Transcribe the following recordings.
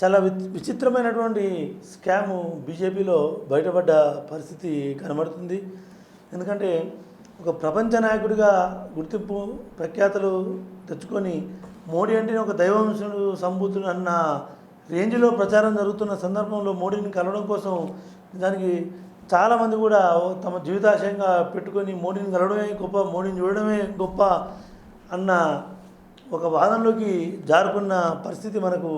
చాలా విచిత్రమైనటువంటి స్కాము బీజేపీలో బయటపడ్డ పరిస్థితి కనబడుతుంది. ఎందుకంటే ఒక ప్రపంచ నాయకుడిగా గుర్తింపు ప్రఖ్యాతలు తెచ్చుకొని మోడీ అంటేనే ఒక దైవంశుడు సంబూతుడు అన్న రేంజ్లో ప్రచారం జరుగుతున్న సందర్భంలో మోడీని కలవడం కోసం దానికి చాలామంది కూడా తమ జీవితాశయంగా పెట్టుకొని మోడీని కలవడమే గొప్ప, మోడీని చూడడమే గొప్ప అన్న ఒక వాదనలోకి జారుకున్న పరిస్థితి మనకు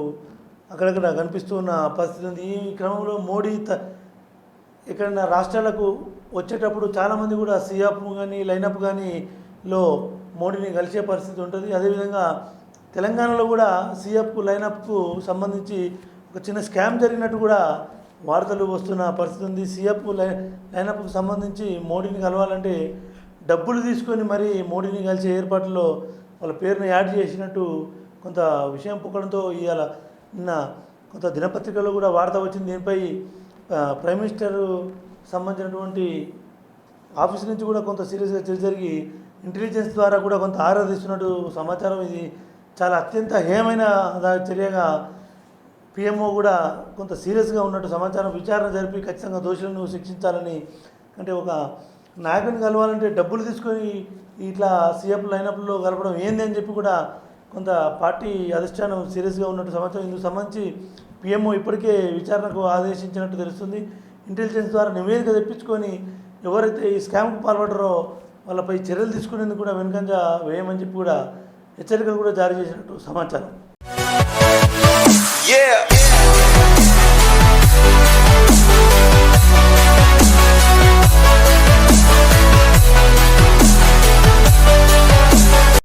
అక్కడక్కడ కనిపిస్తూ ఉన్న పరిస్థితి ఉంది. ఈ క్రమంలో మోడీ ఎక్కడైనా రాష్ట్రాలకు వచ్చేటప్పుడు చాలామంది కూడా సీఆప్ కానీ లైనప్ కానీలో మోడీని కలిసే పరిస్థితి ఉంటుంది. అదేవిధంగా తెలంగాణలో కూడా సీఆప్కు లైనప్కు సంబంధించి ఒక చిన్న స్కామ్ జరిగినట్టు కూడా వార్తలు వస్తున్న పరిస్థితి ఉంది. సీఆప్ లైనప్కు సంబంధించి మోడీని కలవాలంటే డబ్బులు తీసుకొని మరీ మోడీని కలిసే ఏర్పాట్లలో వాళ్ళ పేరును యాడ్ చేసినట్టు కొంత విషయం పుక్కడంతో ఇవాళ నిన్న కొంత దినపత్రికల్లో కూడా వార్త వచ్చింది. దీనిపై ప్రైమ్ మినిస్టర్ సంబంధించినటువంటి ఆఫీస్ నుంచి కూడా కొంత సీరియస్గా చర్చ జరిగి ఇంటెలిజెన్స్ ద్వారా కూడా కొంత ఆరాధిస్తున్నట్టు సమాచారం. ఇది చాలా అత్యంత హేయమైన చర్యగా పిఎంఓ కూడా కొంత సీరియస్గా ఉన్నట్టు సమాచారం. విచారణ జరిపి ఖచ్చితంగా దోషులను శిక్షించాలని, అంటే ఒక నాయకుని కలవాలంటే డబ్బులు తీసుకొని ఇట్లా సీఎఫ్ లైనప్లో కలపడం ఏంది అని చెప్పి కూడా కొంత పార్టీ అధిష్టానం సీరియస్గా ఉన్నట్టు సమాచారం. ఇందుకు సంబంధించి పిఎంఓ ఇప్పటికే విచారణకు ఆదేశించినట్టు తెలుస్తుంది. ఇంటెలిజెన్స్ ద్వారా నివేదిక తెప్పించుకొని ఎవరైతే ఈ స్కామ్కు పాల్పడ్డారో వాళ్ళపై చర్యలు తీసుకునేందుకు కూడా వెనుకంజ వేయమని చెప్పి కూడా హెచ్చరికలు కూడా జారీ చేసినట్టు సమాచారం.